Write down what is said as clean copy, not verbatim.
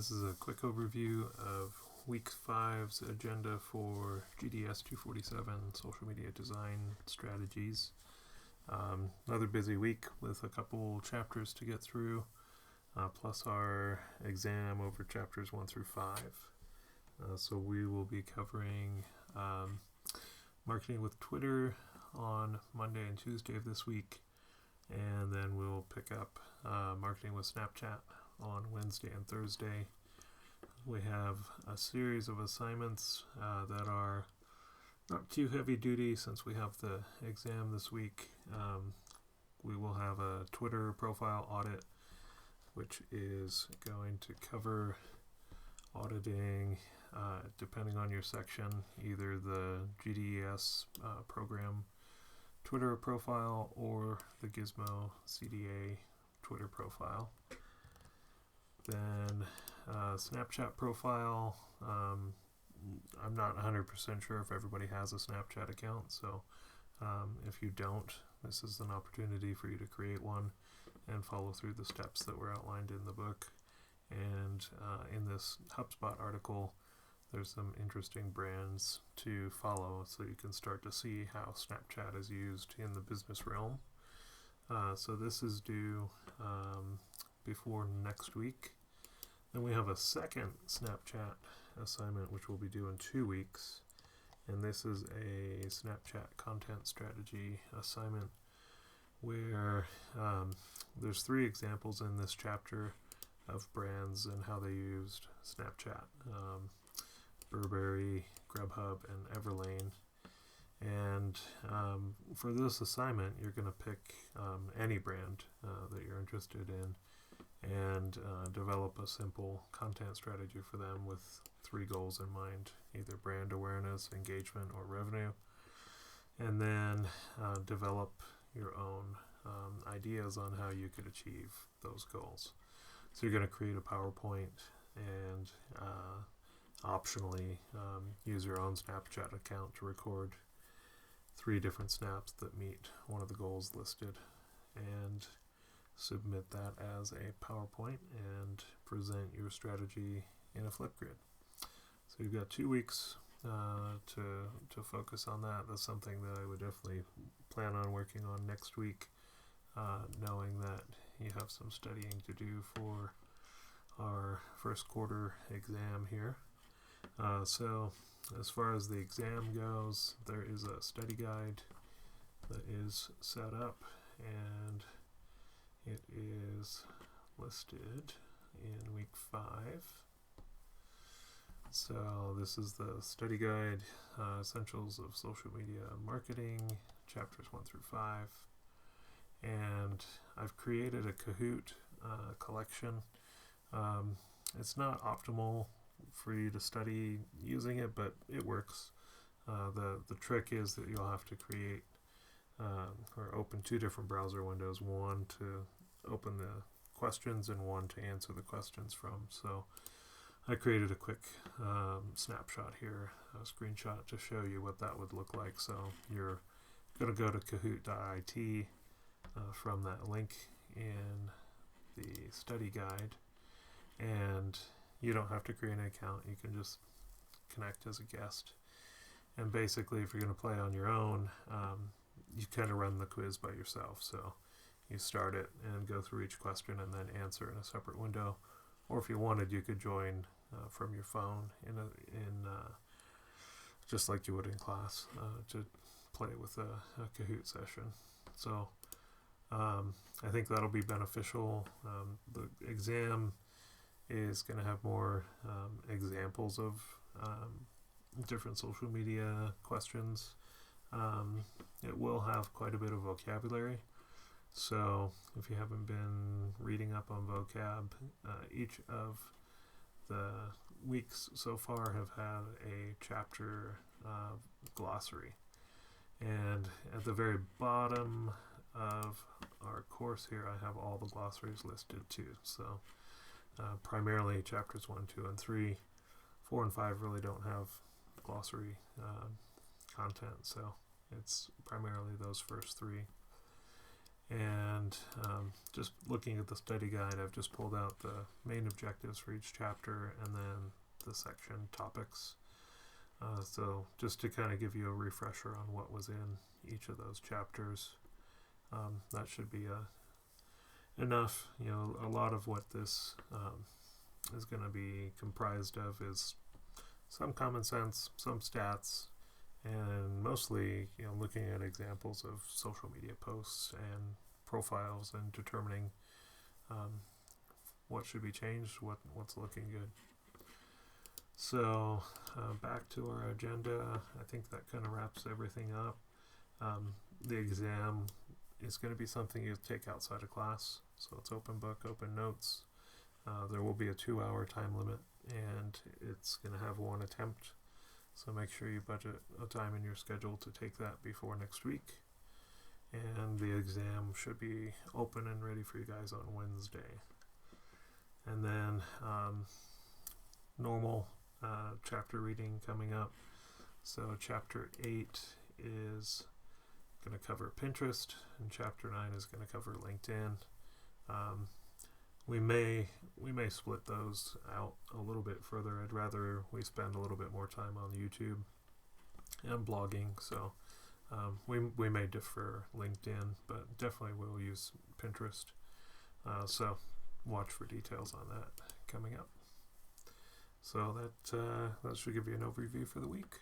This is a quick overview of Week 5's agenda for GDES247 Social Media Design Strategies. Another busy week with a couple chapters to get through, plus our exam over chapters 1 through 5. So we will be covering marketing with Twitter on Monday and Tuesday of this week, and then we'll pick up marketing with Snapchat on Wednesday and Thursday. We have a series of assignments that are not too heavy duty since we have the exam this week. We will have a Twitter profile audit, which is going to cover auditing, depending on your section, either the GDES program Twitter profile or the Gizmo CDA Twitter profile. Then Snapchat profile. I'm not 100% sure if everybody has a Snapchat account, so if you don't, this is an opportunity for you to create one and follow through the steps that were outlined in the book. And in this HubSpot article, there's some interesting brands to follow so you can start to see how Snapchat is used in the business realm. So this is due before next week. Then we have a second Snapchat assignment, which will be due in 2 weeks. And this is a Snapchat content strategy assignment where there's 3 examples in this chapter of brands and how they used Snapchat. Burberry, Grubhub, and Everlane. And for this assignment, you're going to pick any brand that you're interested in and develop a simple content strategy for them with 3 goals in mind, either brand awareness, engagement, or revenue. And then develop your own ideas on how you could achieve those goals. So you're going to create a PowerPoint and optionally use your own Snapchat account to record 3 different snaps that meet one of the goals listed, and submit that as a PowerPoint and present your strategy in a Flipgrid. So you've got 2 weeks to focus on that. That's something that I would definitely plan on working on next week, knowing that you have some studying to do for our first quarter exam here. So as far as the exam goes, there is a study guide that is set up, and it is listed in week 5. So this is the study guide, Essentials of Social Media Marketing, chapters 1 through 5. And I've created a Kahoot collection. It's not optimal for you to study using it, but it works. The trick is that you'll have to create or open 2 different browser windows, one to open the questions and one to answer the questions from. So I created a quick snapshot here, a screenshot to show you what that would look like. So you're going to go to kahoot.it from that link in the study guide, and you don't have to create an account. You can just connect as a guest. And basically, if you're going to play on your own, you kind of run the quiz by yourself. So you start it and go through each question and then answer in a separate window. Or if you wanted, you could join from your phone in just like you would in class to play with a Kahoot session. So I think that'll be beneficial. The exam is going to have more examples of different social media questions. It will have quite a bit of vocabulary. So if you haven't been reading up on vocab, each of the weeks so far have had a chapter glossary. And at the very bottom of our course here, I have all the glossaries listed too. So primarily chapters 1, 2, and 3. 4 and 5 really don't have glossary content, so it's primarily those first 3. And just looking at the study guide, I've just pulled out the main objectives for each chapter and then the section topics. So just to kind of give you a refresher on what was in each of those chapters, that should be enough. A lot of what this is going to be comprised of is some common sense, some stats, and mostly looking at examples of social media posts and profiles and determining what should be changed, what's looking good. So back to our agenda. I think that kind of wraps everything up. The exam is going to be something you take outside of class, so it's open book, open notes. There will be a 2-hour time limit, and it's going to have one attempt, so make sure you budget a time in your schedule to take that before next week. And the exam should be open and ready for you guys on Wednesday. And then normal chapter reading coming up. So chapter 8 is going to cover Pinterest, and chapter 9 is going to cover LinkedIn. We may split those out a little bit further. I'd rather we spend a little bit more time on YouTube and blogging, so we may defer LinkedIn, but definitely we'll use Pinterest. So watch for details on that coming up. So that should give you an overview for the week.